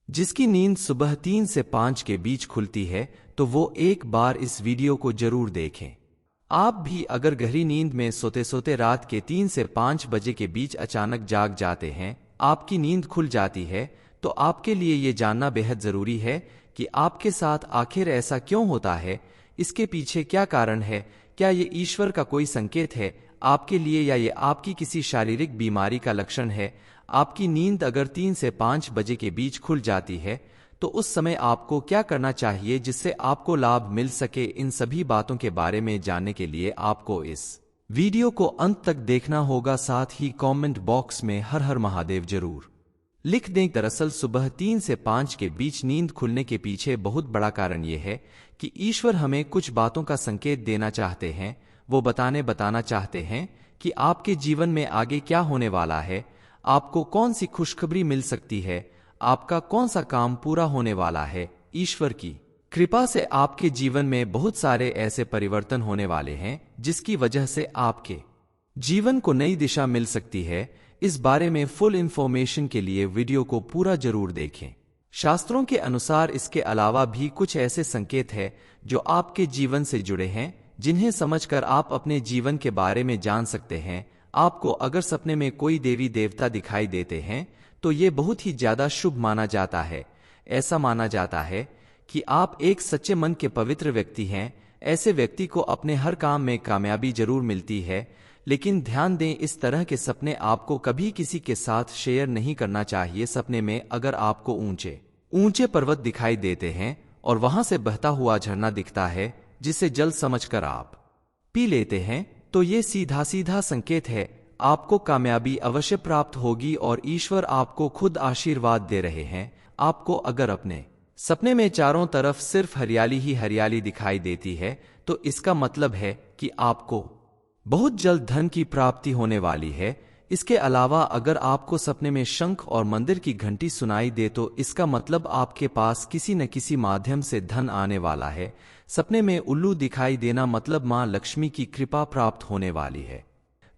जिसकी नींद सुबह 3 से 5 के बीच खुलती है तो वो एक बार इस वीडियो को जरूर देखें। आप भी अगर गहरी नींद में सोते सोते रात के 3 से 5 बजे के बीच अचानक जाग जाते हैं, आपकी नींद खुल जाती है, तो आपके लिए ये जानना बेहद जरूरी है कि आपके साथ आखिर ऐसा क्यों होता है, इसके पीछे क्या कारण है, क्या ये ईश्वर का कोई संकेत है आपके लिए या ये आपकी किसी शारीरिक बीमारी का लक्षण है। आपकी नींद अगर 3 से 5 बजे के बीच खुल जाती है तो उस समय आपको क्या करना चाहिए जिससे आपको लाभ मिल सके। इन सभी बातों के बारे में जानने के लिए आपको इस वीडियो को अंत तक देखना होगा। साथ ही कमेंट बॉक्स में हर हर महादेव जरूर लिख दें। दरअसल सुबह 3 से 5 के बीच नींद खुलने के पीछे बहुत बड़ा कारण यह है कि ईश्वर हमें कुछ बातों का संकेत देना चाहते हैं। वो बताना चाहते हैं कि आपके जीवन में आगे क्या होने वाला है, आपको कौन सी खुशखबरी मिल सकती है, आपका कौन सा काम पूरा होने वाला है। ईश्वर की कृपा से आपके जीवन में बहुत सारे ऐसे परिवर्तन होने वाले हैं जिसकी वजह से आपके जीवन को नई दिशा मिल सकती है। इस बारे में फुल इंफॉर्मेशन के लिए वीडियो को पूरा जरूर देखें। शास्त्रों के अनुसार इसके अलावा भी कुछ ऐसे संकेत हैं जो आपके जीवन से जुड़े हैं, जिन्हें समझकर आप अपने जीवन के बारे में जान सकते हैं। आपको अगर सपने में कोई देवी देवता दिखाई देते हैं तो ये बहुत ही ज्यादा शुभ माना जाता है। ऐसा माना जाता है कि आप एक सच्चे मन के पवित्र व्यक्ति हैं। ऐसे व्यक्ति को अपने हर काम में कामयाबी जरूर मिलती है, लेकिन ध्यान दें, इस तरह के सपने आपको कभी किसी के साथ शेयर नहीं करना चाहिए। सपने में अगर आपको ऊंचे ऊंचे पर्वत दिखाई देते हैं और वहां से बहता हुआ झरना दिखता है जिसे जल समझकर आप पी लेते हैं, तो ये सीधा सीधा संकेत है आपको कामयाबी अवश्य प्राप्त होगी और ईश्वर आपको खुद आशीर्वाद दे रहे हैं। आपको अगर अपने सपने में चारों तरफ सिर्फ हरियाली ही हरियाली दिखाई देती है तो इसका मतलब है कि आपको बहुत जल्द धन की प्राप्ति होने वाली है। इसके अलावा अगर आपको सपने में शंख और मंदिर की घंटी सुनाई दे तो इसका मतलब आपके पास किसी न किसी माध्यम से धन आने वाला है। सपने में उल्लू दिखाई देना मतलब मां लक्ष्मी की कृपा प्राप्त होने वाली है।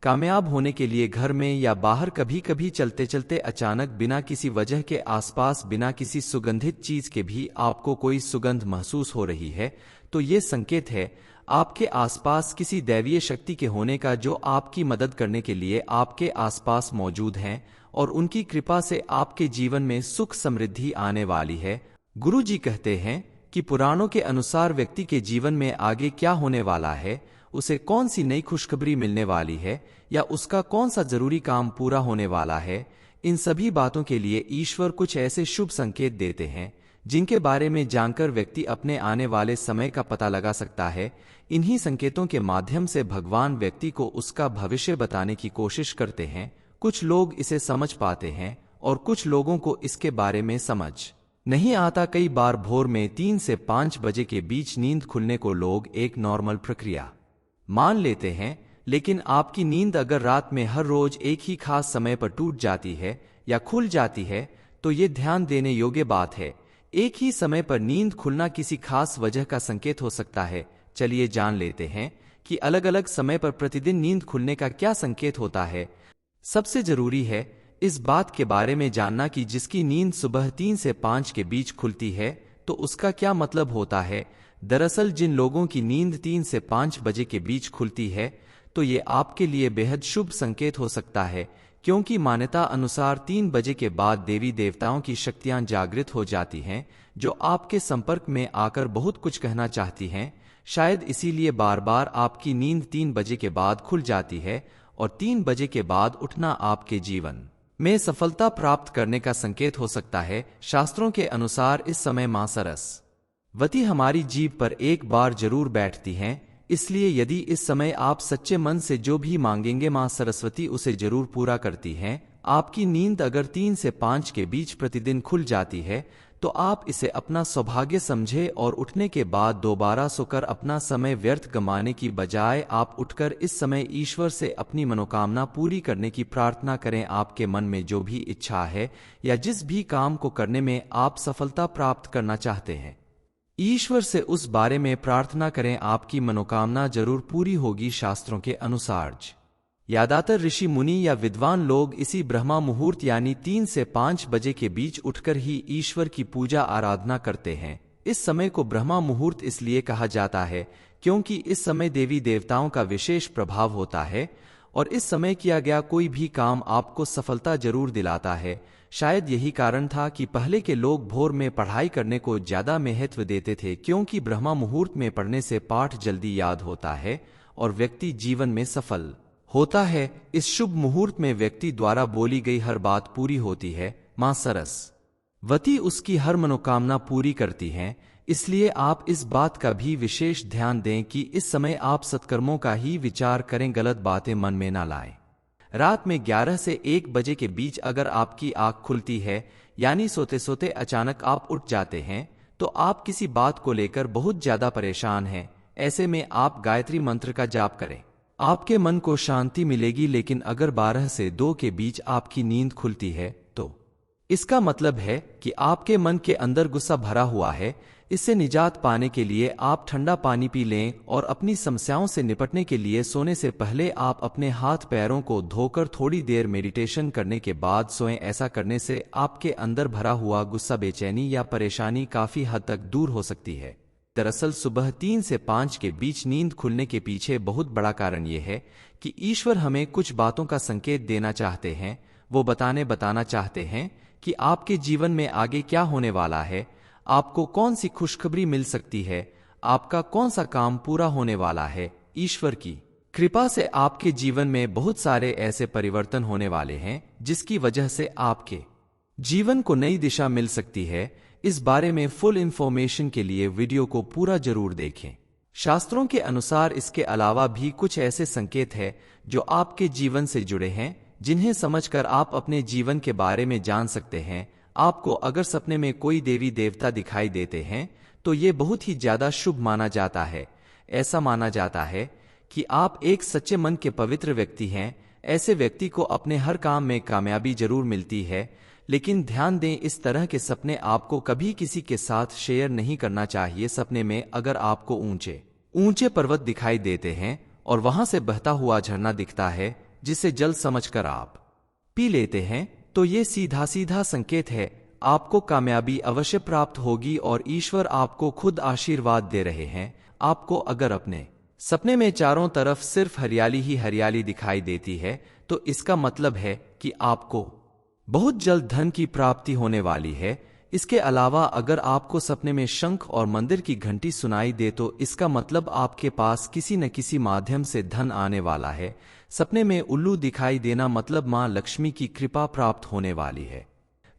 कामयाब होने के लिए घर में या बाहर कभी कभी चलते चलते अचानक बिना किसी वजह के आसपास बिना किसी सुगंधित चीज के भी आपको कोई सुगंध महसूस हो रही है तो ये संकेत है आपके आसपास किसी दैवीय शक्ति के होने का, जो आपकी मदद करने के लिए आपके आसपास मौजूद हैं और उनकी कृपा से आपके जीवन में सुख समृद्धि आने वाली है। गुरु जी कहते हैं कि पुराणों के अनुसार व्यक्ति के जीवन में आगे क्या होने वाला है, उसे कौन सी नई खुशखबरी मिलने वाली है या उसका कौन सा जरूरी काम पूरा होने वाला है, इन सभी बातों के लिए ईश्वर कुछ ऐसे शुभ संकेत देते हैं जिनके बारे में जानकर व्यक्ति अपने आने वाले समय का पता लगा सकता है। इन्हीं संकेतों के माध्यम से भगवान व्यक्ति को उसका भविष्य बताने की कोशिश करते हैं। कुछ लोग इसे समझ पाते हैं और कुछ लोगों को इसके बारे में समझ नहीं आता। कई बार भोर में 3 से 5 बजे के बीच नींद खुलने को लोग एक नॉर्मल प्रक्रिया मान लेते हैं, लेकिन आपकी नींद अगर रात में हर रोज एक ही खास समय पर टूट जाती है या खुल जाती है तो ये ध्यान देने योग्य बात है। एक ही समय पर नींद खुलना किसी खास वजह का संकेत हो सकता है। चलिए जान लेते हैं कि अलग अलग समय पर प्रतिदिन नींद खुलने का क्या संकेत होता है। सबसे जरूरी है इस बात के बारे में जानना कि जिसकी नींद सुबह 3 से 5 के बीच खुलती है तो उसका क्या मतलब होता है। दरअसल जिन लोगों की नींद 3 से 5 बजे के बीच खुलती है तो ये आपके लिए बेहद शुभ संकेत हो सकता है, क्योंकि मान्यता अनुसार 3 बजे के बाद देवी देवताओं की शक्तियां जागृत हो जाती हैं जो आपके संपर्क में आकर बहुत कुछ कहना चाहती हैं। शायद इसीलिए बार बार आपकी नींद 3 बजे के बाद खुल जाती है और 3 बजे के बाद उठना आपके जीवन में सफलता प्राप्त करने का संकेत हो सकता है। शास्त्रों के अनुसार इस समय मां सरस्वती हमारी जीभ पर एक बार जरूर बैठती हैं, इसलिए यदि इस समय आप सच्चे मन से जो भी मांगेंगे मां सरस्वती उसे जरूर पूरा करती हैं। आपकी नींद अगर 3 से 5 के बीच प्रतिदिन खुल जाती है तो आप इसे अपना सौभाग्य समझे और उठने के बाद दोबारा सोकर अपना समय व्यर्थ गंवाने की बजाय आप उठकर इस समय ईश्वर से अपनी मनोकामना पूरी करने की प्रार्थना करें। आपके मन में जो भी इच्छा है या जिस भी काम को करने में आप सफलता प्राप्त करना चाहते हैं, ईश्वर से उस बारे में प्रार्थना करें, आपकी मनोकामना जरूर पूरी होगी। शास्त्रों के अनुसार यादातर ऋषि मुनि या विद्वान लोग इसी ब्रह्मा मुहूर्त यानी 3 से 5 बजे के बीच उठकर ही ईश्वर की पूजा आराधना करते हैं। इस समय को ब्रह्मा मुहूर्त इसलिए कहा जाता है क्योंकि इस समय देवी देवताओं का विशेष प्रभाव होता है और इस समय किया गया कोई भी काम आपको सफलता जरूर दिलाता है। शायद यही कारण था कि पहले के लोग भोर में पढ़ाई करने को ज्यादा महत्व देते थे, क्योंकि ब्रह्मा मुहूर्त में पढ़ने से पाठ जल्दी याद होता है और व्यक्ति जीवन में सफल होता है। इस शुभ मुहूर्त में व्यक्ति द्वारा बोली गई हर बात पूरी होती है। मां सरस्वती उसकी हर मनोकामना पूरी करती हैं। इसलिए आप इस बात का भी विशेष ध्यान दें कि इस समय आप सत्कर्मों का ही विचार करें, गलत बातें मन में ना लाएं। रात में 11 से 1 बजे के बीच अगर आपकी आंख खुलती है यानी सोते सोते अचानक आप उठ जाते हैं तो आप किसी बात को लेकर बहुत ज्यादा परेशान हैं। ऐसे में आप गायत्री मंत्र का जाप करें, आपके मन को शांति मिलेगी। लेकिन अगर 12 से 2 के बीच आपकी नींद खुलती है तो इसका मतलब है कि आपके मन के अंदर गुस्सा भरा हुआ है। इससे निजात पाने के लिए आप ठंडा पानी पी लें और अपनी समस्याओं से निपटने के लिए सोने से पहले आप अपने हाथ पैरों को धोकर थोड़ी देर मेडिटेशन करने के बाद सोएं। ऐसा करने से आपके अंदर भरा हुआ गुस्सा, बेचैनी या परेशानी काफी हद तक दूर हो सकती है। दरअसल सुबह 3 से 5 के बीच नींद खुलने के पीछे बहुत बड़ा कारण यह है कि ईश्वर हमें कुछ बातों का संकेत देना चाहते हैं। वो बताना चाहते हैं कि आपके जीवन में आगे क्या होने वाला है, आपको कौन सी खुशखबरी मिल सकती है, आपका कौन सा काम पूरा होने वाला है। ईश्वर की कृपा से आपके जीवन में बहुत सारे ऐसे परिवर्तन होने वाले हैं जिसकी वजह से आपके जीवन को नई दिशा मिल सकती है। इस बारे में फुल इंफॉर्मेशन के लिए वीडियो को पूरा जरूर देखें। शास्त्रों के अनुसार इसके अलावा भी कुछ ऐसे संकेत हैं जो आपके जीवन से जुड़े हैं, जिन्हें समझकर आप अपने जीवन के बारे में जान सकते हैं। आपको अगर सपने में कोई देवी देवता दिखाई देते हैं तो ये बहुत ही ज्यादा शुभ माना जाता है। ऐसा माना जाता है कि आप एक सच्चे मन के पवित्र व्यक्ति हैं। ऐसे व्यक्ति को अपने हर काम में कामयाबी जरूर मिलती है। लेकिन ध्यान दें, इस तरह के सपने आपको कभी किसी के साथ शेयर नहीं करना चाहिए। सपने में अगर आपको ऊंचे ऊंचे पर्वत दिखाई देते हैं और वहां से बहता हुआ झरना दिखता है जिसे जल समझकर आप पी लेते हैं तो ये सीधा सीधा संकेत है आपको कामयाबी अवश्य प्राप्त होगी और ईश्वर आपको खुद आशीर्वाद दे रहे हैं। आपको अगर अपने सपने में चारों तरफ सिर्फ हरियाली ही हरियाली दिखाई देती है तो इसका मतलब है कि आपको बहुत जल्द धन की प्राप्ति होने वाली है। इसके अलावा अगर आपको सपने में शंख और मंदिर की घंटी सुनाई दे तो इसका मतलब आपके पास किसी न किसी माध्यम से धन आने वाला है। सपने में उल्लू दिखाई देना मतलब मां लक्ष्मी की कृपा प्राप्त होने वाली है।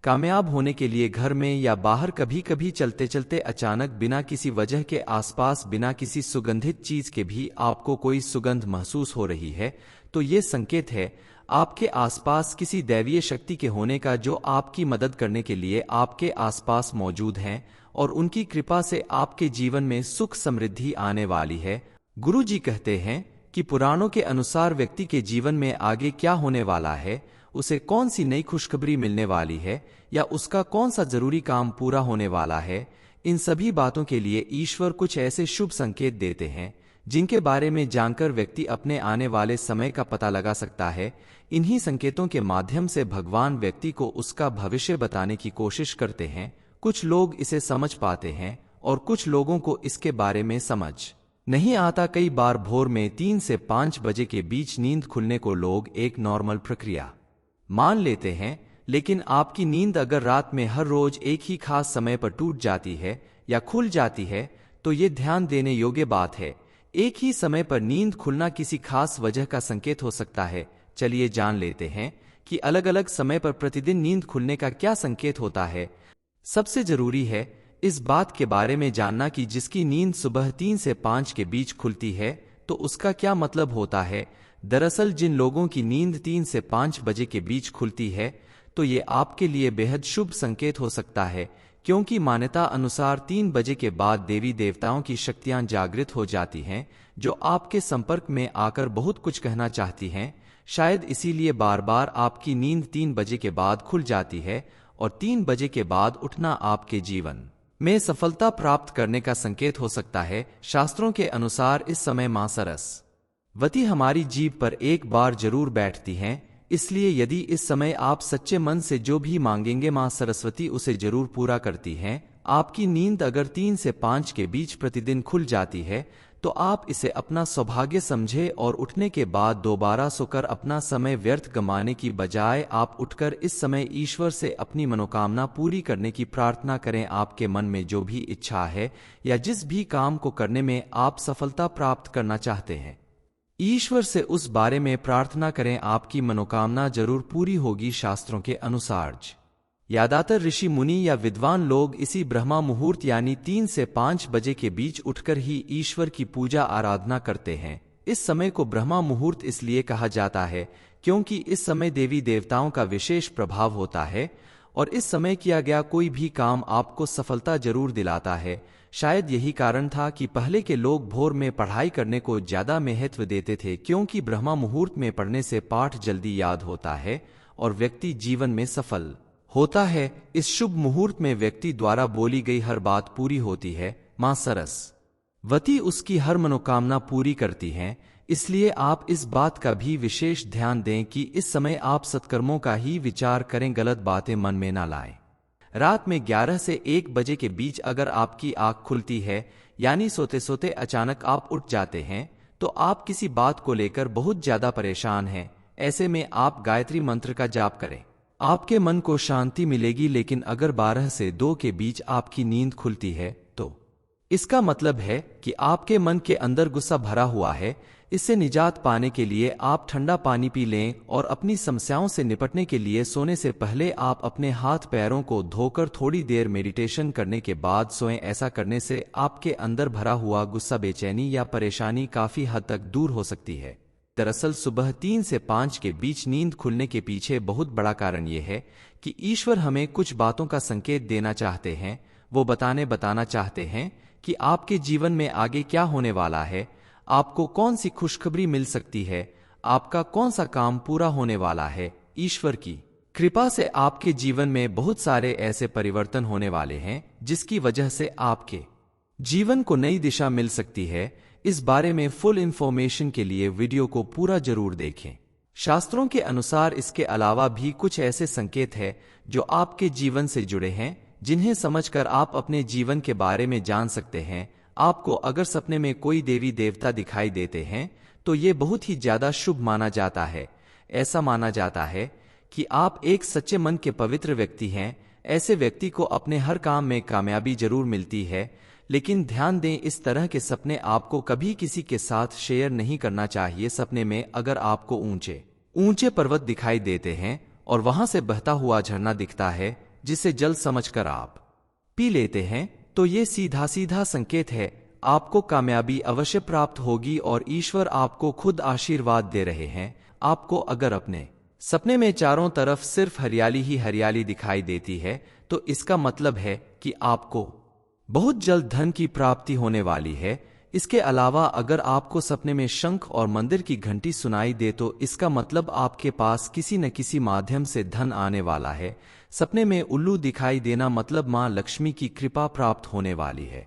कामयाब होने के लिए घर में या बाहर कभी कभी चलते चलते अचानक बिना किसी वजह के आसपास बिना किसी सुगंधित चीज के भी आपको कोई सुगंध महसूस हो रही है तो ये संकेत है आपके आसपास किसी दैवीय शक्ति के होने का, जो आपकी मदद करने के लिए आपके आसपास मौजूद हैं और उनकी कृपा से आपके जीवन में सुख समृद्धि आने वाली है। गुरु जी कहते हैं कि पुराणों के अनुसार व्यक्ति के जीवन में आगे क्या होने वाला है, उसे कौन सी नई खुशखबरी मिलने वाली है या उसका कौन सा जरूरी काम पूरा होने वाला है, इन सभी बातों के लिए ईश्वर कुछ ऐसे शुभ संकेत देते हैं जिनके बारे में जानकर व्यक्ति अपने आने वाले समय का पता लगा सकता है। इन्हीं संकेतों के माध्यम से भगवान व्यक्ति को उसका भविष्य बताने की कोशिश करते हैं। कुछ लोग इसे समझ पाते हैं और कुछ लोगों को इसके बारे में समझ नहीं आता। कई बार भोर में 3 से 5 बजे के बीच नींद खुलने को लोग एक नॉर्मल प्रक्रिया मान लेते हैं, लेकिन आपकी नींद अगर रात में हर रोज एक ही खास समय पर टूट जाती है या खुल जाती है तो ये ध्यान देने योग्य बात है। एक ही समय पर नींद खुलना किसी खास वजह का संकेत हो सकता है। चलिए जान लेते हैं कि अलग अलग समय पर प्रतिदिन नींद खुलने का क्या संकेत होता है। सबसे जरूरी है इस बात के बारे में जानना कि जिसकी नींद सुबह 3 से 5 के बीच खुलती है तो उसका क्या मतलब होता है। दरअसल जिन लोगों की नींद 3 से 5 बजे के बीच खुलती है तो ये आपके लिए बेहद शुभ संकेत हो सकता है, क्योंकि मान्यता अनुसार 3 बजे के बाद देवी देवताओं की शक्तियां जागृत हो जाती हैं जो आपके संपर्क में आकर बहुत कुछ कहना चाहती हैं। शायद इसीलिए बार बार आपकी नींद 3 बजे के बाद खुल जाती है और 3 बजे के बाद उठना आपके जीवन में सफलता प्राप्त करने का संकेत हो सकता है। शास्त्रों के अनुसार इस समय मां सरस्वती वती हमारी जीभ पर एक बार जरूर बैठती हैं, इसलिए यदि इस समय आप सच्चे मन से जो भी मांगेंगे मां सरस्वती उसे जरूर पूरा करती हैं। आपकी नींद अगर 3 से 5 के बीच प्रतिदिन खुल जाती है तो आप इसे अपना सौभाग्य समझे और उठने के बाद दोबारा सोकर अपना समय व्यर्थ गंवाने की बजाय आप उठकर इस समय ईश्वर से अपनी मनोकामना पूरी करने की प्रार्थना करें। आपके मन में जो भी इच्छा है या जिस भी काम को करने में आप सफलता प्राप्त करना चाहते हैं, ईश्वर से उस बारे में प्रार्थना करें, आपकी मनोकामना जरूर पूरी होगी। शास्त्रों के अनुसार ज्यादातर ऋषि मुनि या विद्वान लोग इसी ब्रह्मा मुहूर्त यानी 3 से 5 बजे के बीच उठकर ही ईश्वर की पूजा आराधना करते हैं। इस समय को ब्रह्मा मुहूर्त इसलिए कहा जाता है क्योंकि इस समय देवी देवताओं का विशेष प्रभाव होता है और इस समय किया गया कोई भी काम आपको सफलता जरूर दिलाता है। शायद यही कारण था कि पहले के लोग भोर में पढ़ाई करने को ज्यादा महत्व देते थे, क्योंकि ब्रह्मा मुहूर्त में पढ़ने से पाठ जल्दी याद होता है और व्यक्ति जीवन में सफल होता है। इस शुभ मुहूर्त में व्यक्ति द्वारा बोली गई हर बात पूरी होती है। मां सरस्वती उसकी हर मनोकामना पूरी करती हैं, इसलिए आप इस बात का भी विशेष ध्यान दें कि इस समय आप सत्कर्मों का ही विचार करें, गलत बातें मन में ना लाएं। रात में 11 से 1 बजे के बीच अगर आपकी आंख खुलती है यानी सोते सोते अचानक आप उठ जाते हैं तो आप किसी बात को लेकर बहुत ज्यादा परेशान हैं। ऐसे में आप गायत्री मंत्र का जाप करें, आपके मन को शांति मिलेगी। लेकिन अगर 12 से 2 के बीच आपकी नींद खुलती है तो इसका मतलब है कि आपके मन के अंदर गुस्सा भरा हुआ है। इससे निजात पाने के लिए आप ठंडा पानी पी लें और अपनी समस्याओं से निपटने के लिए सोने से पहले आप अपने हाथ पैरों को धोकर थोड़ी देर मेडिटेशन करने के बाद सोएं। ऐसा करने से आपके अंदर भरा हुआ गुस्सा, बेचैनी या परेशानी काफी हद तक दूर हो सकती है। दरअसल सुबह 3 से 5 के बीच नींद खुलने के पीछे बहुत बड़ा कारण यह है कि ईश्वर हमें कुछ बातों का संकेत देना चाहते हैं। वो बताना चाहते हैं कि आपके जीवन में आगे क्या होने वाला है, आपको कौन सी खुशखबरी मिल सकती है, आपका कौन सा काम पूरा होने वाला है। ईश्वर की कृपा से आपके जीवन में बहुत सारे ऐसे परिवर्तन होने वाले हैं जिसकी वजह से आपके जीवन को नई दिशा मिल सकती है। इस बारे में फुल इंफॉर्मेशन के लिए वीडियो को पूरा जरूर देखें। शास्त्रों के अनुसार इसके अलावा भी कुछ ऐसे संकेत हैं जो आपके जीवन से जुड़े हैं, जिन्हें समझकर आप अपने जीवन के बारे में जान सकते हैं। आपको अगर सपने में कोई देवी देवता दिखाई देते हैं तो ये बहुत ही ज्यादा शुभ माना जाता है। ऐसा माना जाता है कि आप एक सच्चे मन के पवित्र व्यक्ति हैं। ऐसे व्यक्ति को अपने हर काम में कामयाबी जरूर मिलती है, लेकिन ध्यान दें, इस तरह के सपने आपको कभी किसी के साथ शेयर नहीं करना चाहिए। सपने में अगर आपको ऊंचे ऊंचे पर्वत दिखाई देते हैं और वहां से बहता हुआ झरना दिखता है जिसे जल समझकर आप पी लेते हैं तो ये सीधा सीधा संकेत है आपको कामयाबी अवश्य प्राप्त होगी और ईश्वर आपको खुद आशीर्वाद दे रहे हैं। आपको अगर अपने सपने में चारों तरफ सिर्फ हरियाली ही हरियाली दिखाई देती है तो इसका मतलब है कि आपको बहुत जल्द धन की प्राप्ति होने वाली है। इसके अलावा अगर आपको सपने में शंख और मंदिर की घंटी सुनाई दे तो इसका मतलब आपके पास किसी न किसी माध्यम से धन आने वाला है। सपने में उल्लू दिखाई देना मतलब मां लक्ष्मी की कृपा प्राप्त होने वाली है।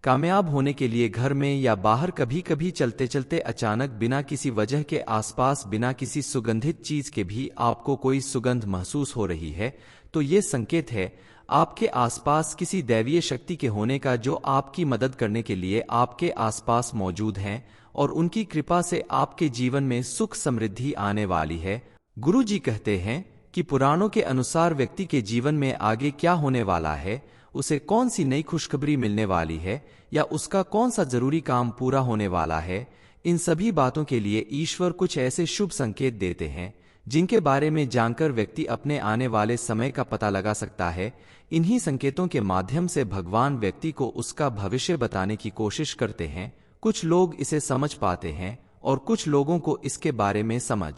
कामयाब होने के लिए घर में या बाहर कभी कभी चलते चलते अचानक बिना किसी वजह के आसपास बिना किसी सुगंधित चीज के भी आपको कोई सुगंध महसूस हो रही है तो ये संकेत है आपके आसपास किसी दैवीय शक्ति के होने का, जो आपकी मदद करने के लिए आपके आसपास मौजूद हैं और उनकी कृपा से आपके जीवन में सुख समृद्धि आने वाली है। गुरु जी कहते हैं कि पुराणों के अनुसार व्यक्ति के जीवन में आगे क्या होने वाला है, उसे कौन सी नई खुशखबरी मिलने वाली है या उसका कौन सा जरूरी काम पूरा होने वाला है, इन सभी बातों के लिए ईश्वर कुछ ऐसे शुभ संकेत देते हैं जिनके बारे में जानकर व्यक्ति अपने आने वाले समय का पता लगा सकता है। इन्हीं संकेतों के माध्यम से भगवान व्यक्ति को उसका भविष्य बताने की कोशिश करते हैं। कुछ लोग इसे समझ पाते हैं और कुछ लोगों को इसके बारे में समझ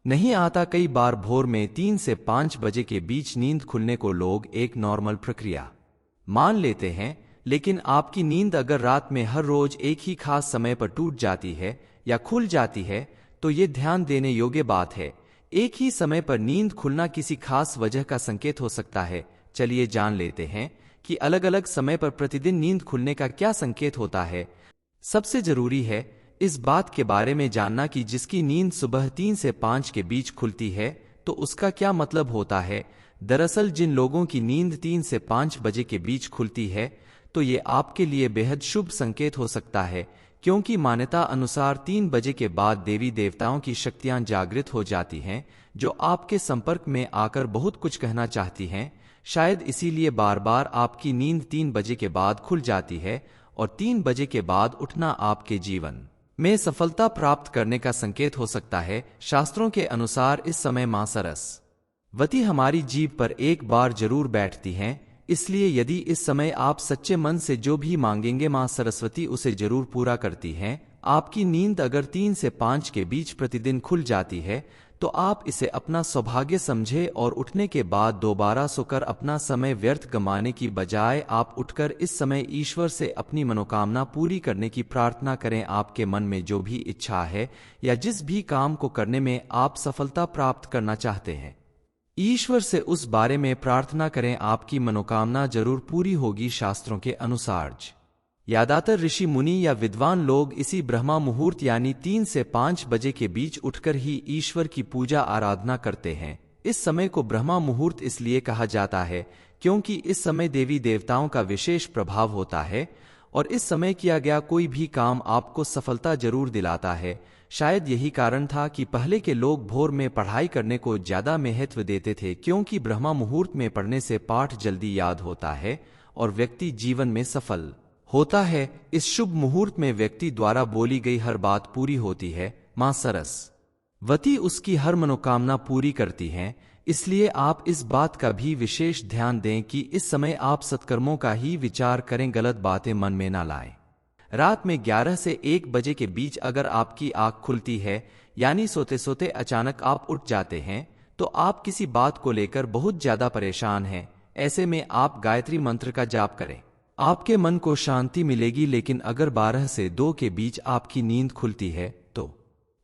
नहीं आता। कई बार भोर में 3 से 5 बजे के बीच नींद खुलने को लोग एक नॉर्मल प्रक्रिया मान लेते हैं, लेकिन आपकी नींद अगर रात में हर रोज एक ही खास समय पर टूट जाती है या खुल जाती है तो ये ध्यान देने योग्य बात है। एक ही समय पर नींद खुलना किसी खास वजह का संकेत हो सकता है। चलिए जान लेते हैं कि अलग अलग समय पर प्रतिदिन नींद खुलने का क्या संकेत होता है। सबसे जरूरी है इस बात के बारे में जानना कि जिसकी नींद सुबह 3 से 5 के बीच खुलती है तो उसका क्या मतलब होता है। दरअसल जिन लोगों की नींद 3 से 5 बजे के बीच खुलती है तो ये आपके लिए बेहद शुभ संकेत हो सकता है, क्योंकि मान्यता अनुसार 3 बजे के बाद देवी देवताओं की शक्तियां जागृत हो जाती हैं, जो आपके संपर्क में आकर बहुत कुछ कहना चाहती हैं। शायद इसीलिए बार बार आपकी नींद 3 बजे के बाद खुल जाती है, और 3 बजे के बाद उठना आपके जीवन में सफलता प्राप्त करने का संकेत हो सकता है। शास्त्रों के अनुसार इस समय मां सरस्वती हमारी जीभ पर एक बार जरूर बैठती हैं, इसलिए यदि इस समय आप सच्चे मन से जो भी मांगेंगे मां सरस्वती उसे जरूर पूरा करती हैं। आपकी नींद अगर 3 से 5 के बीच प्रतिदिन खुल जाती है तो आप इसे अपना सौभाग्य समझे और उठने के बाद दोबारा सोकर अपना समय व्यर्थ गंवाने की बजाय आप उठकर इस समय ईश्वर से अपनी मनोकामना पूरी करने की प्रार्थना करें। आपके मन में जो भी इच्छा है या जिस भी काम को करने में आप सफलता प्राप्त करना चाहते हैं, ईश्वर से उस बारे में प्रार्थना करें, आपकी मनोकामना जरूर पूरी होगी। शास्त्रों के अनुसार ज्यादातर ऋषि मुनि या विद्वान लोग इसी ब्रह्मा मुहूर्त यानी 3 से 5 बजे के बीच उठकर ही ईश्वर की पूजा आराधना करते हैं। इस समय को ब्रह्मा मुहूर्त इसलिए कहा जाता है क्योंकि इस समय देवी देवताओं का विशेष प्रभाव होता है और इस समय किया गया कोई भी काम आपको सफलता जरूर दिलाता है। शायद यही कारण था कि पहले के लोग भोर में पढ़ाई करने को ज्यादा महत्व देते थे, क्योंकि ब्रह्मा मुहूर्त में पढ़ने से पाठ जल्दी याद होता है और व्यक्ति जीवन में सफल होता है। इस शुभ मुहूर्त में व्यक्ति द्वारा बोली गई हर बात पूरी होती है। मां सरस्वती उसकी हर मनोकामना पूरी करती हैं, इसलिए आप इस बात का भी विशेष ध्यान दें कि इस समय आप सत्कर्मों का ही विचार करें, गलत बातें मन में ना लाएं। रात में 11 से 1 बजे के बीच अगर आपकी आंख खुलती है यानी सोते सोते अचानक आप उठ जाते हैं तो आप किसी बात को लेकर बहुत ज्यादा परेशान हैं। ऐसे में आप गायत्री मंत्र का जाप करें, आपके मन को शांति मिलेगी। लेकिन अगर 12 से 2 के बीच आपकी नींद खुलती है तो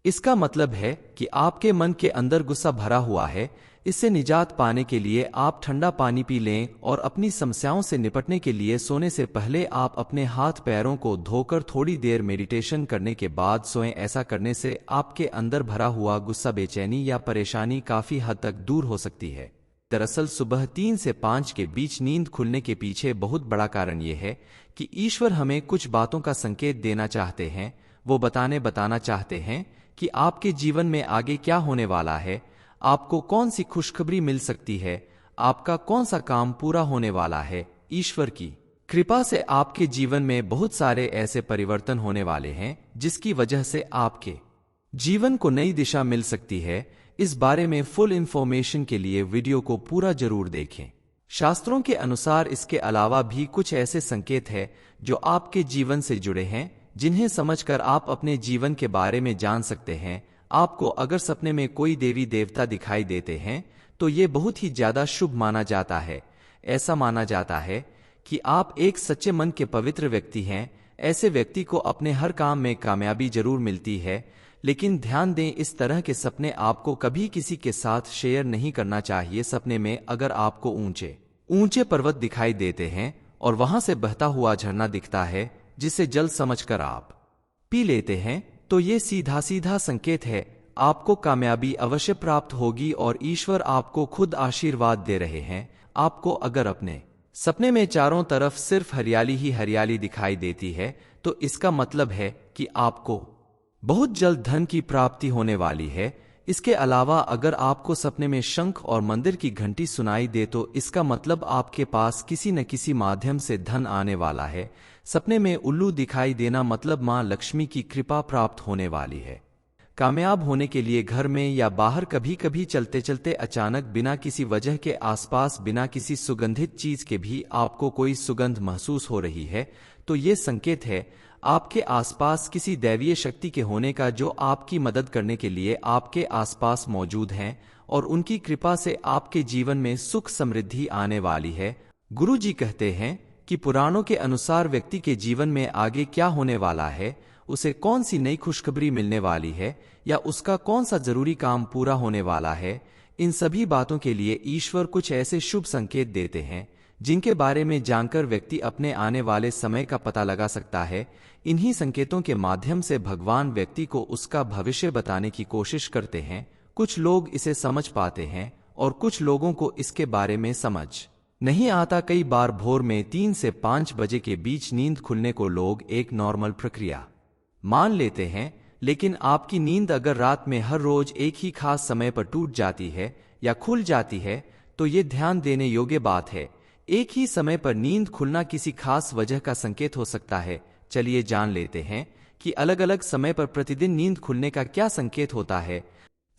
इसका मतलब है कि आपके मन के अंदर गुस्सा भरा हुआ है। इससे निजात पाने के लिए आप ठंडा पानी पी लें और अपनी समस्याओं से निपटने के लिए सोने से पहले आप अपने हाथ पैरों को धोकर थोड़ी देर मेडिटेशन करने के बाद सोएं। ऐसा करने से आपके अंदर भरा हुआ गुस्सा, बेचैनी या परेशानी काफी हद तक दूर हो सकती है। दरअसल सुबह 3 से 5 के बीच नींद खुलने के पीछे बहुत बड़ा कारण यह है कि ईश्वर हमें कुछ बातों का संकेत देना चाहते हैं। वो बताना चाहते हैं कि आपके जीवन में आगे क्या होने वाला है, आपको कौन सी खुशखबरी मिल सकती है, आपका कौन सा काम पूरा होने वाला है। ईश्वर की कृपा से आपके जीवन में बहुत सारे ऐसे परिवर्तन होने वाले हैं जिसकी वजह से आपके जीवन को नई दिशा मिल सकती है। इस बारे में फुल इंफॉर्मेशन के लिए वीडियो को पूरा जरूर देखें। शास्त्रों के अनुसार इसके अलावा भी कुछ ऐसे संकेत हैं जो आपके जीवन से जुड़े हैं, जिन्हें समझकर आप अपने जीवन के बारे में जान सकते हैं। आपको अगर सपने में कोई देवी देवता दिखाई देते हैं तो ये बहुत ही ज्यादा शुभ माना जाता है। ऐसा माना जाता है कि आप एक सच्चे मन के पवित्र व्यक्ति हैं। ऐसे व्यक्ति को अपने हर काम में कामयाबी जरूर मिलती है, लेकिन ध्यान दें, इस तरह के सपने आपको कभी किसी के साथ शेयर नहीं करना चाहिए। सपने में अगर आपको ऊंचे ऊंचे पर्वत दिखाई देते हैं और वहां से बहता हुआ झरना दिखता है जिसे जल समझकर आप पी लेते हैं तो ये सीधा सीधा संकेत है आपको कामयाबी अवश्य प्राप्त होगी और ईश्वर आपको खुद आशीर्वाद दे रहे हैं। आपको अगर अपने सपने में चारों तरफ सिर्फ हरियाली ही हरियाली दिखाई देती है तो इसका मतलब है कि आपको बहुत जल्द धन की प्राप्ति होने वाली है। इसके अलावा अगर आपको सपने में शंख और मंदिर की घंटी सुनाई दे तो इसका मतलब आपके पास किसी न किसी माध्यम से धन आने वाला है। सपने में उल्लू दिखाई देना मतलब मां लक्ष्मी की कृपा प्राप्त होने वाली है। कामयाब होने के लिए घर में या बाहर कभी कभी चलते चलते अचानक बिना किसी वजह के आसपास बिना किसी सुगंधित चीज के भी आपको कोई सुगंध महसूस हो रही है तो ये संकेत है आपके आसपास किसी दैवीय शक्ति के होने का, जो आपकी मदद करने के लिए आपके आसपास मौजूद हैं और उनकी कृपा से आपके जीवन में सुख समृद्धि आने वाली है। गुरु जी कहते हैं कि पुराणों के अनुसार व्यक्ति के जीवन में आगे क्या होने वाला है, उसे कौन सी नई खुशखबरी मिलने वाली है या उसका कौन सा जरूरी काम पूरा होने वाला है, इन सभी बातों के लिए ईश्वर कुछ ऐसे शुभ संकेत देते हैं जिनके बारे में जानकर व्यक्ति अपने आने वाले समय का पता लगा सकता है। इन्हीं संकेतों के माध्यम से भगवान व्यक्ति को उसका भविष्य बताने की कोशिश करते हैं। कुछ लोग इसे समझ पाते हैं और कुछ लोगों को इसके बारे में समझ नहीं आता। कई बार भोर में 3 से 5 बजे के बीच नींद खुलने को लोग एक नॉर्मल प्रक्रिया मान लेते हैं, लेकिन आपकी नींद अगर रात में हर रोज एक ही खास समय पर टूट जाती है या खुल जाती है तो ये ध्यान देने योग्य बात है। एक ही समय पर नींद खुलना किसी खास वजह का संकेत हो सकता है। चलिए जान लेते हैं कि अलग अलग समय पर प्रतिदिन नींद खुलने का क्या संकेत होता है।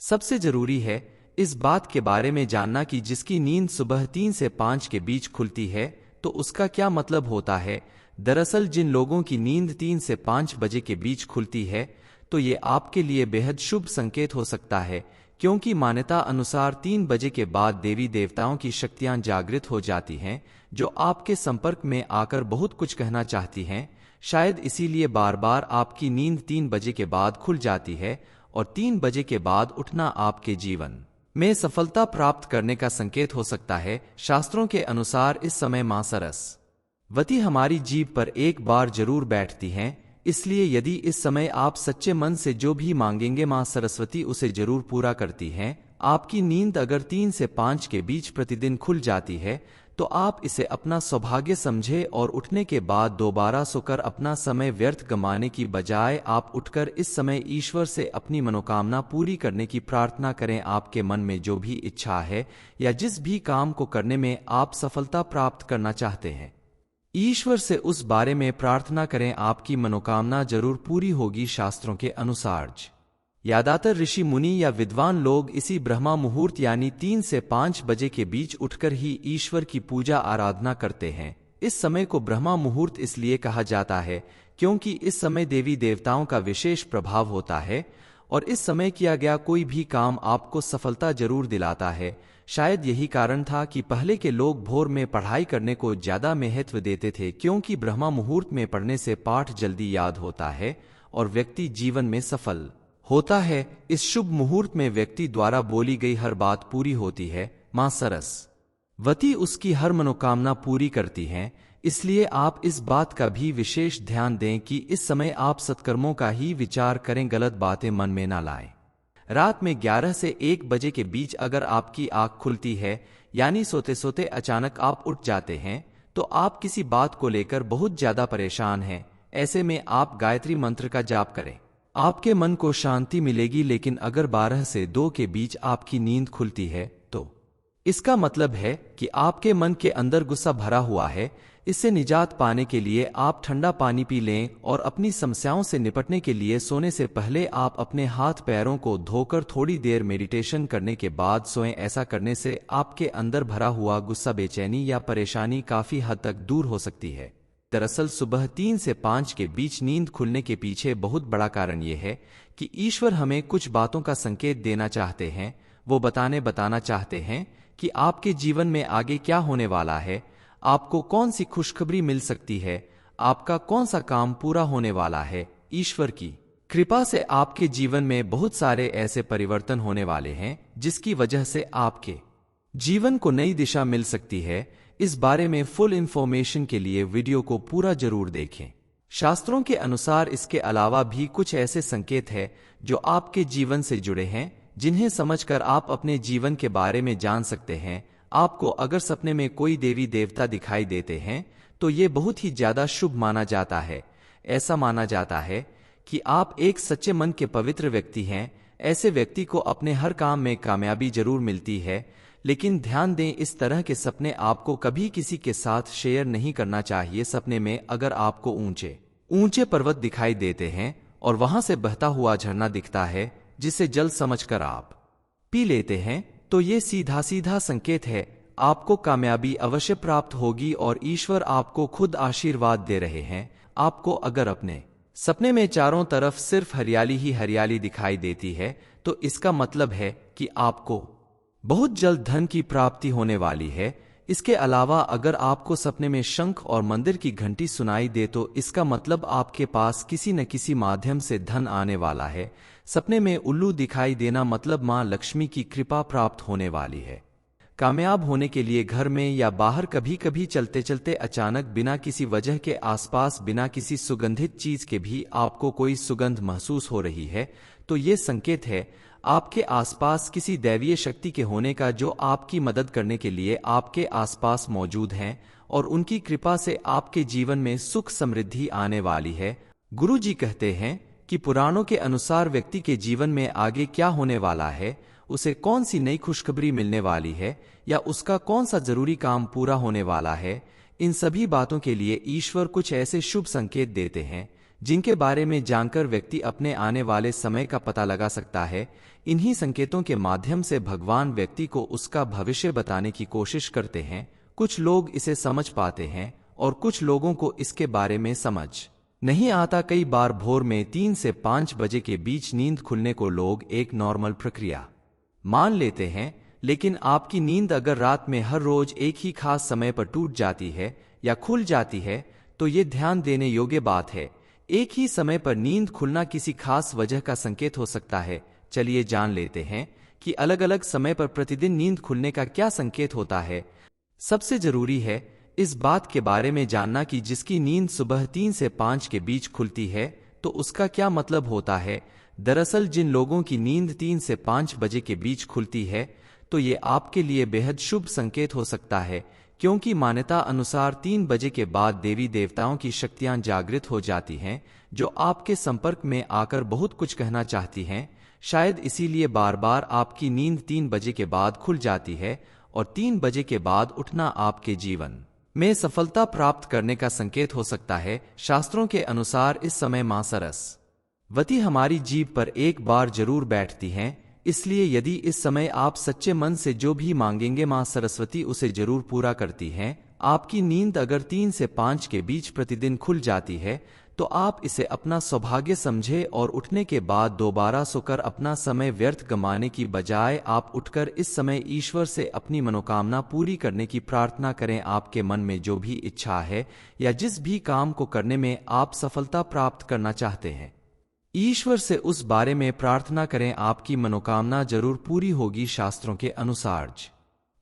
सबसे जरूरी है इस बात के बारे में जानना कि जिसकी नींद सुबह 3 से 5 के बीच खुलती है तो उसका क्या मतलब होता है। दरअसल जिन लोगों की नींद 3 से 5 बजे के बीच खुलती है तो ये आपके लिए बेहद शुभ संकेत हो सकता है, क्योंकि मान्यता अनुसार 3 बजे के बाद देवी देवताओं की शक्तियां जागृत हो जाती हैं, जो आपके संपर्क में आकर बहुत कुछ कहना चाहती हैं। शायद इसीलिए बार बार आपकी नींद 3 बजे के बाद खुल जाती है और 3 बजे के बाद उठना आपके जीवन में सफलता प्राप्त करने का संकेत हो सकता है। शास्त्रों के अनुसार इस समय मां सरस्वती हमारी जीभ पर एक बार जरूर बैठती हैं, इसलिए यदि इस समय आप सच्चे मन से जो भी मांगेंगे मां सरस्वती उसे जरूर पूरा करती हैं। आपकी नींद अगर 3 से 5 के बीच प्रतिदिन खुल जाती है तो आप इसे अपना सौभाग्य समझे और उठने के बाद दोबारा सोकर अपना समय व्यर्थ गंवाने की बजाय आप उठकर इस समय ईश्वर से अपनी मनोकामना पूरी करने की प्रार्थना करें। आपके मन में जो भी इच्छा है या जिस भी काम को करने में आप सफलता प्राप्त करना चाहते हैं, ईश्वर से उस बारे में प्रार्थना करें, आपकी मनोकामना जरूर पूरी होगी। शास्त्रों के अनुसार ज्यादातर ऋषि मुनि या विद्वान लोग इसी ब्रह्मा मुहूर्त यानी 3 से 5 बजे के बीच उठकर ही ईश्वर की पूजा आराधना करते हैं। इस समय को ब्रह्मा मुहूर्त इसलिए कहा जाता है क्योंकि इस समय देवी देवताओं का विशेष प्रभाव होता है और इस समय किया गया कोई भी काम आपको सफलता जरूर दिलाता है। शायद यही कारण था कि पहले के लोग भोर में पढ़ाई करने को ज्यादा महत्व देते थे, क्योंकि ब्रह्मा मुहूर्त में पढ़ने से पाठ जल्दी याद होता है और व्यक्ति जीवन में सफल होता है। इस शुभ मुहूर्त में व्यक्ति द्वारा बोली गई हर बात पूरी होती है। मां सरस्वती उसकी हर मनोकामना पूरी करती हैं, इसलिए आप इस बात का भी विशेष ध्यान दें कि इस समय आप सत्कर्मों का ही विचार करें, गलत बातें मन में ना लाएं। रात में 11 से 1 बजे के बीच अगर आपकी आंख खुलती है यानी सोते सोते अचानक आप उठ जाते हैं तो आप किसी बात को लेकर बहुत ज्यादा परेशान हैं। ऐसे में आप गायत्री मंत्र का जाप करें, आपके मन को शांति मिलेगी। लेकिन अगर 12 से 2 के बीच आपकी नींद खुलती है तो इसका मतलब है कि आपके मन के अंदर गुस्सा भरा हुआ है। इससे निजात पाने के लिए आप ठंडा पानी पी लें और अपनी समस्याओं से निपटने के लिए सोने से पहले आप अपने हाथ पैरों को धोकर थोड़ी देर मेडिटेशन करने के बाद सोएं। ऐसा करने से आपके अंदर भरा हुआ गुस्सा, बेचैनी या परेशानी काफी हद तक दूर हो सकती है। दरअसल सुबह 3 से 5 के बीच नींद खुलने के पीछे बहुत बड़ा कारण यह है कि ईश्वर हमें कुछ बातों का संकेत देना चाहते हैं। वो बताना चाहते हैं कि आपके जीवन में आगे क्या होने वाला है, आपको कौन सी खुशखबरी मिल सकती है, आपका कौन सा काम पूरा होने वाला है। ईश्वर की कृपा से आपके जीवन में बहुत सारे ऐसे परिवर्तन होने वाले हैं जिसकी वजह से आपके जीवन को नई दिशा मिल सकती है। इस बारे में फुल इंफॉर्मेशन के लिए वीडियो को पूरा जरूर देखें। शास्त्रों के अनुसार इसके अलावा भी कुछ ऐसे संकेत हैं जो आपके जीवन से जुड़े हैं, जिन्हें समझकर आप अपने जीवन के बारे में जान सकते हैं। आपको अगर सपने में कोई देवी देवता दिखाई देते हैं तो ये बहुत ही ज्यादा शुभ माना जाता है। ऐसा माना जाता है कि आप एक सच्चे मन के पवित्र व्यक्ति हैं। ऐसे व्यक्ति को अपने हर काम में कामयाबी जरूर मिलती है, लेकिन ध्यान दें, इस तरह के सपने आपको कभी किसी के साथ शेयर नहीं करना चाहिए। सपने में अगर आपको ऊंचे ऊंचे पर्वत दिखाई देते हैं और वहां से बहता हुआ झरना दिखता है जिसे जल समझकर आप पी लेते हैं, तो ये सीधा सीधा संकेत है आपको कामयाबी अवश्य प्राप्त होगी और ईश्वर आपको खुद आशीर्वाद दे रहे हैं। आपको अगर अपने सपने में चारों तरफ सिर्फ हरियाली ही हरियाली दिखाई देती है तो इसका मतलब है कि आपको बहुत जल्द धन की प्राप्ति होने वाली है। इसके अलावा अगर आपको सपने में शंख और मंदिर की घंटी सुनाई दे तो इसका मतलब आपके पास किसी न किसी माध्यम से धन आने वाला है। सपने में उल्लू दिखाई देना मतलब मां लक्ष्मी की कृपा प्राप्त होने वाली है। कामयाब होने के लिए घर में या बाहर कभी कभी चलते चलते अचानक बिना किसी वजह के आसपास बिना किसी सुगंधित चीज के भी आपको कोई सुगंध महसूस हो रही है, तो ये संकेत है आपके आसपास किसी दैवीय शक्ति के होने का, जो आपकी मदद करने के लिए आपके आसपास मौजूद हैं और उनकी कृपा से आपके जीवन में सुख समृद्धि आने वाली है। गुरु जी कहते हैं कि पुराणों के अनुसार व्यक्ति के जीवन में आगे क्या होने वाला है, उसे कौन सी नई खुशखबरी मिलने वाली है या उसका कौन सा जरूरी काम पूरा होने वाला है, इन सभी बातों के लिए ईश्वर कुछ ऐसे शुभ संकेत देते हैं जिनके बारे में जानकर व्यक्ति अपने आने वाले समय का पता लगा सकता है। इन्हीं संकेतों के माध्यम से भगवान व्यक्ति को उसका भविष्य बताने की कोशिश करते हैं। कुछ लोग इसे समझ पाते हैं और कुछ लोगों को इसके बारे में समझ नहीं आता। कई बार भोर में 3 से 5 बजे के बीच नींद खुलने को लोग एक नॉर्मल प्रक्रिया मान लेते हैं, लेकिन आपकी नींद अगर रात में हर रोज एक ही खास समय पर टूट जाती है या खुल जाती है तो ये ध्यान देने योग्य बात है। एक ही समय पर नींद खुलना किसी खास वजह का संकेत हो सकता है। चलिए जान लेते हैं कि अलग अलग समय पर प्रतिदिन नींद खुलने का क्या संकेत होता है। सबसे जरूरी है इस बात के बारे में जानना कि जिसकी नींद सुबह 3 से 5 के बीच खुलती है तो उसका क्या मतलब होता है। दरअसल जिन लोगों की नींद 3 से 5 बजे के बीच खुलती है तो ये आपके लिए बेहद शुभ संकेत हो सकता है, क्योंकि मान्यता अनुसार 3 बजे के बाद देवी देवताओं की शक्तियां जागृत हो जाती हैं, जो आपके संपर्क में आकर बहुत कुछ कहना चाहती हैं। शायद इसीलिए बार बार आपकी नींद 3 बजे के बाद खुल जाती है और 3 बजे के बाद उठना आपके जीवन में सफलता प्राप्त करने का संकेत हो सकता है। शास्त्रों के अनुसार इस समय मां सरस्वती हमारी जीभ पर एक बार जरूर बैठती हैं, इसलिए यदि इस समय आप सच्चे मन से जो भी मांगेंगे मां सरस्वती उसे जरूर पूरा करती हैं। आपकी नींद अगर 3 से 5 के बीच प्रतिदिन खुल जाती है तो आप इसे अपना सौभाग्य समझे और उठने के बाद दोबारा सोकर अपना समय व्यर्थ गंवाने की बजाय आप उठकर इस समय ईश्वर से अपनी मनोकामना पूरी करने की प्रार्थना करें। आपके मन में जो भी इच्छा है या जिस भी काम को करने में आप सफलता प्राप्त करना चाहते हैं, ईश्वर से उस बारे में प्रार्थना करें, आपकी मनोकामना जरूर पूरी होगी। शास्त्रों के अनुसार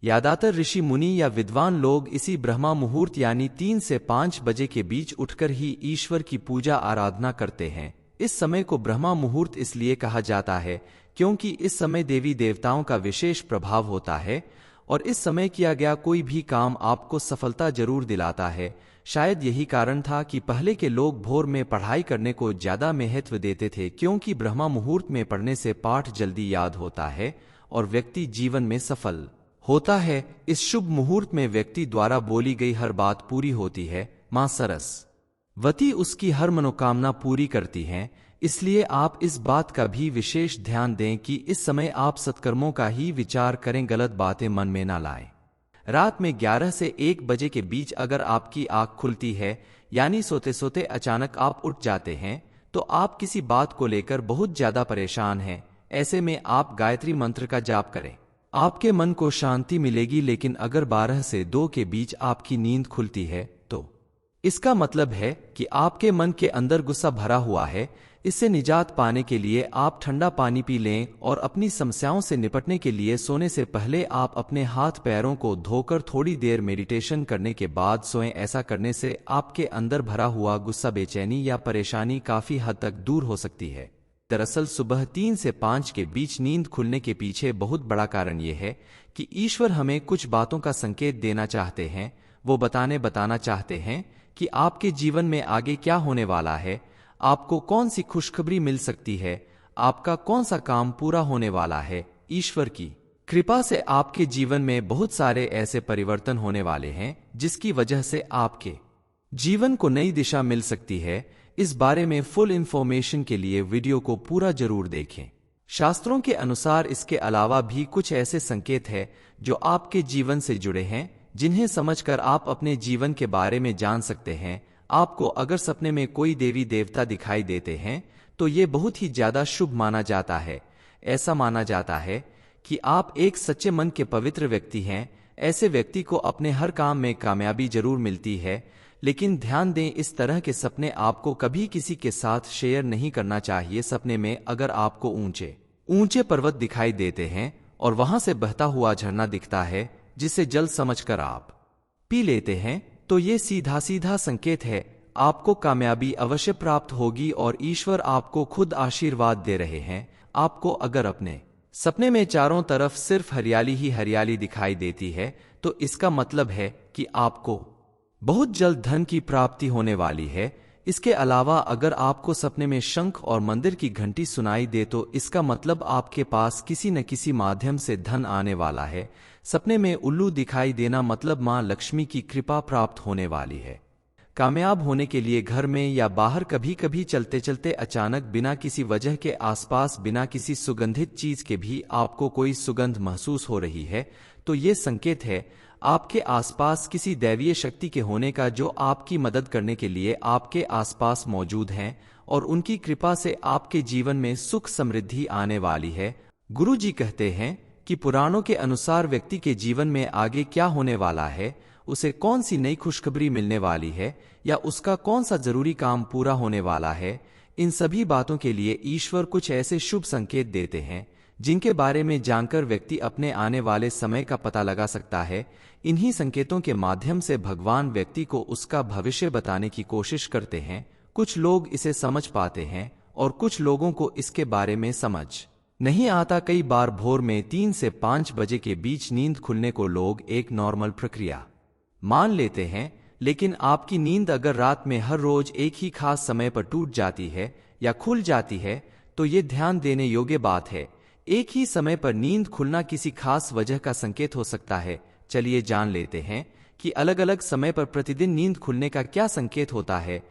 ज्यादातर ऋषि मुनि या विद्वान लोग इसी ब्रह्मा मुहूर्त यानी 3 से 5 बजे के बीच उठकर ही ईश्वर की पूजा आराधना करते हैं। इस समय को ब्रह्मा मुहूर्त इसलिए कहा जाता है क्योंकि इस समय देवी देवताओं का विशेष प्रभाव होता है और इस समय किया गया कोई भी काम आपको सफलता जरूर दिलाता है। शायद यही कारण था कि पहले के लोग भोर में पढ़ाई करने को ज्यादा महत्व देते थे, क्योंकि ब्रह्मा मुहूर्त में पढ़ने से पाठ जल्दी याद होता है और व्यक्ति जीवन में सफल होता है। इस शुभ मुहूर्त में व्यक्ति द्वारा बोली गई हर बात पूरी होती है। मां सरस्वती उसकी हर मनोकामना पूरी करती हैं, इसलिए आप इस बात का भी विशेष ध्यान दें कि इस समय आप सत्कर्मों का ही विचार करें, गलत बातें मन में ना लाएं। रात में 11 से 1 बजे के बीच अगर आपकी आंख खुलती है यानी सोते सोते अचानक आप उठ जाते हैं तो आप किसी बात को लेकर बहुत ज्यादा परेशान हैं। ऐसे में आप गायत्री मंत्र का जाप करें, आपके मन को शांति मिलेगी। लेकिन अगर 12 से 2 के बीच आपकी नींद खुलती है तो इसका मतलब है कि आपके मन के अंदर गुस्सा भरा हुआ है। इससे निजात पाने के लिए आप ठंडा पानी पी लें और अपनी समस्याओं से निपटने के लिए सोने से पहले आप अपने हाथ पैरों को धोकर थोड़ी देर मेडिटेशन करने के बाद सोएं। ऐसा करने से आपके अंदर भरा हुआ गुस्सा, बेचैनी या परेशानी काफी हद तक दूर हो सकती है। दरअसल सुबह 3 से 5 के बीच नींद खुलने के पीछे बहुत बड़ा कारण यह है कि ईश्वर हमें कुछ बातों का संकेत देना चाहते हैं। वो बताना चाहते हैं कि आपके जीवन में आगे क्या होने वाला है, आपको कौन सी खुशखबरी मिल सकती है, आपका कौन सा काम पूरा होने वाला है। ईश्वर की कृपा से आपके जीवन में बहुत सारे ऐसे परिवर्तन होने वाले हैं जिसकी वजह से आपके जीवन को नई दिशा मिल सकती है। इस बारे में फुल इंफॉर्मेशन के लिए वीडियो को पूरा जरूर देखें। शास्त्रों के अनुसार इसके अलावा भी कुछ ऐसे संकेत हैं जो आपके जीवन से जुड़े हैं, जिन्हें समझकर आप अपने जीवन के बारे में जान सकते हैं। आपको अगर सपने में कोई देवी देवता दिखाई देते हैं तो ये बहुत ही ज्यादा शुभ माना जाता है। ऐसा माना जाता है कि आप एक सच्चे मन के पवित्र व्यक्ति हैं। ऐसे व्यक्ति को अपने हर काम में कामयाबी जरूर मिलती है, लेकिन ध्यान दें इस तरह के सपने आपको कभी किसी के साथ शेयर नहीं करना चाहिए। सपने में अगर आपको ऊंचे ऊंचे पर्वत दिखाई देते हैं और वहां से बहता हुआ झरना दिखता है जिसे जल समझकर आप पी लेते हैं, तो ये सीधा सीधा संकेत है आपको कामयाबी अवश्य प्राप्त होगी और ईश्वर आपको खुद आशीर्वाद दे रहे हैं। आपको अगर अपने सपने में चारों तरफ सिर्फ हरियाली ही हरियाली दिखाई देती है, तो इसका मतलब है कि आपको बहुत जल्द धन की प्राप्ति होने वाली है। इसके अलावा अगर आपको सपने में शंख और मंदिर की घंटी सुनाई दे, तो इसका मतलब आपके पास किसी न किसी माध्यम से धन आने वाला है। सपने में उल्लू दिखाई देना मतलब मां लक्ष्मी की कृपा प्राप्त होने वाली है। कामयाब होने के लिए घर में या बाहर कभी कभी चलते चलते अचानक बिना किसी वजह के आसपास बिना किसी सुगंधित चीज के भी आपको कोई सुगंध महसूस हो रही है, तो ये संकेत है आपके आसपास किसी दैवीय शक्ति के होने का, जो आपकी मदद करने के लिए आपके आसपास मौजूद हैं और उनकी कृपा से आपके जीवन में सुख समृद्धि आने वाली है। गुरु जी कहते हैं कि पुराणों के अनुसार व्यक्ति के जीवन में आगे क्या होने वाला है, उसे कौन सी नई खुशखबरी मिलने वाली है या उसका कौन सा जरूरी काम पूरा होने वाला है, इन सभी बातों के लिए ईश्वर कुछ ऐसे शुभ संकेत देते हैं जिनके बारे में जानकर व्यक्ति अपने आने वाले समय का पता लगा सकता है। इन्हीं संकेतों के माध्यम से भगवान व्यक्ति को उसका भविष्य बताने की कोशिश करते हैं। कुछ लोग इसे समझ पाते हैं और कुछ लोगों को इसके बारे में समझ नहीं आता। कई बार भोर में 3 से 5 बजे के बीच नींद खुलने को लोग एक नॉर्मल प्रक्रिया मान लेते हैं, लेकिन आपकी नींद अगर रात में हर रोज एक ही खास समय पर टूट जाती है या खुल जाती है, तो ये ध्यान देने योग्य बात है। एक ही समय पर नींद खुलना किसी खास वजह का संकेत हो सकता है। चलिए जान लेते हैं कि अलग अलग समय पर प्रतिदिन नींद खुलने का क्या संकेत होता है।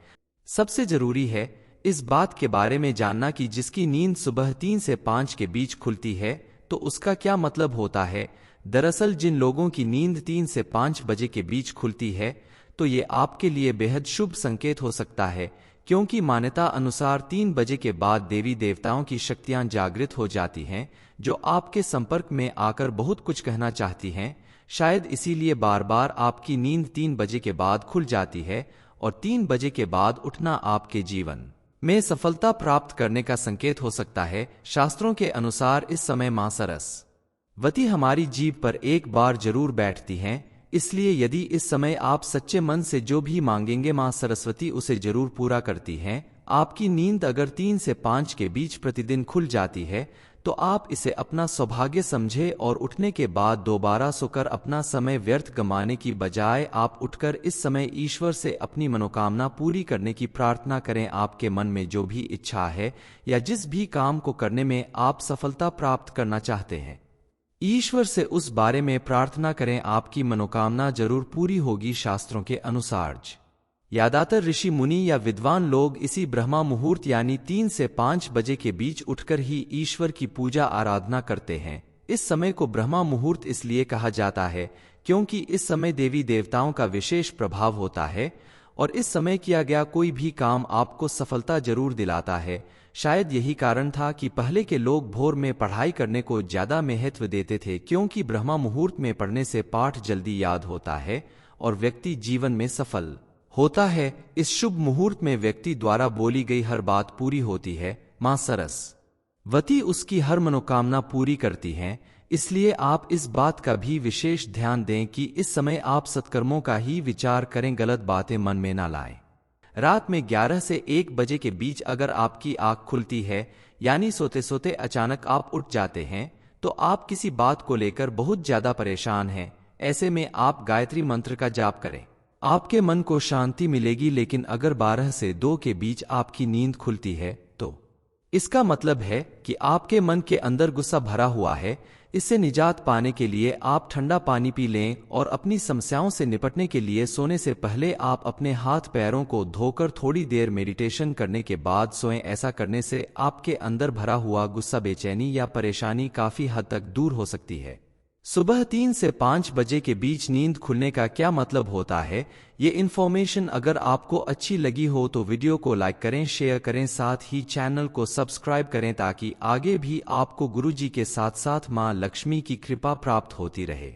सबसे जरूरी है इस बात के बारे में जानना कि जिसकी नींद सुबह 3 से 5 के बीच खुलती है, तो उसका क्या मतलब होता है। दरअसल जिन लोगों की नींद 3 से 5 बजे के बीच खुलती है, तो ये आपके लिए बेहद शुभ संकेत हो सकता है, क्योंकि मान्यता अनुसार 3 बजे के बाद देवी देवताओं की शक्तियां जागृत हो जाती हैं, जो आपके संपर्क में आकर बहुत कुछ कहना चाहती हैं। शायद इसीलिए बार बार आपकी नींद 3 बजे के बाद खुल जाती है और 3 बजे के बाद उठना आपके जीवन में सफलता प्राप्त करने का संकेत हो सकता है। शास्त्रों के अनुसार इस समय मां सरस्वती हमारी जीभ पर एक बार जरूर बैठती हैं, इसलिए यदि इस समय आप सच्चे मन से जो भी मांगेंगे, मां सरस्वती उसे जरूर पूरा करती हैं। आपकी नींद अगर 3 से 5 के बीच प्रतिदिन खुल जाती है, तो आप इसे अपना सौभाग्य समझे और उठने के बाद दोबारा सोकर अपना समय व्यर्थ गंवाने की बजाय आप उठकर इस समय ईश्वर से अपनी मनोकामना पूरी करने की प्रार्थना करें। आपके मन में जो भी इच्छा है या जिस भी काम को करने में आप सफलता प्राप्त करना चाहते हैं, ईश्वर से उस बारे में प्रार्थना करें, आपकी मनोकामना जरूर पूरी होगी। शास्त्रों के अनुसार ज्यादातर ऋषि मुनि या विद्वान लोग इसी ब्रह्मा मुहूर्त यानी 3 से 5 बजे के बीच उठकर ही ईश्वर की पूजा आराधना करते हैं। इस समय को ब्रह्मा मुहूर्त इसलिए कहा जाता है क्योंकि इस समय देवी देवताओं का विशेष प्रभाव होता है और इस समय किया गया कोई भी काम आपको सफलता जरूर दिलाता है। शायद यही कारण था कि पहले के लोग भोर में पढ़ाई करने को ज्यादा महत्व देते थे, क्योंकि ब्रह्मा मुहूर्त में पढ़ने से पाठ जल्दी याद होता है और व्यक्ति जीवन में सफल होता है। इस शुभ मुहूर्त में व्यक्ति द्वारा बोली गई हर बात पूरी होती है। मां सरस्वती उसकी हर मनोकामना पूरी करती हैं, इसलिए आप इस बात का भी विशेष ध्यान दें कि इस समय आप सत्कर्मों का ही विचार करें, गलत बातें मन में ना लाएं। रात में 11 से 1 बजे के बीच अगर आपकी आंख खुलती है, यानी सोते सोते अचानक आप उठ जाते हैं, तो आप किसी बात को लेकर बहुत ज्यादा परेशान हैं। ऐसे में आप गायत्री मंत्र का जाप करें, आपके मन को शांति मिलेगी। लेकिन अगर 12 से 2 के बीच आपकी नींद खुलती है, तो इसका मतलब है कि आपके मन के अंदर गुस्सा भरा हुआ है। इससे निजात पाने के लिए आप ठंडा पानी पी लें और अपनी समस्याओं से निपटने के लिए सोने से पहले आप अपने हाथ पैरों को धोकर थोड़ी देर मेडिटेशन करने के बाद सोएं। ऐसा करने से आपके अंदर भरा हुआ गुस्सा, बेचैनी या परेशानी काफी हद तक दूर हो सकती है। सुबह 3 से 5 बजे के बीच नींद खुलने का क्या मतलब होता है, ये इन्फॉर्मेशन अगर आपको अच्छी लगी हो तो वीडियो को लाइक करें, शेयर करें, साथ ही चैनल को सब्सक्राइब करें ताकि आगे भी आपको गुरुजी के साथ साथ मां लक्ष्मी की कृपा प्राप्त होती रहे।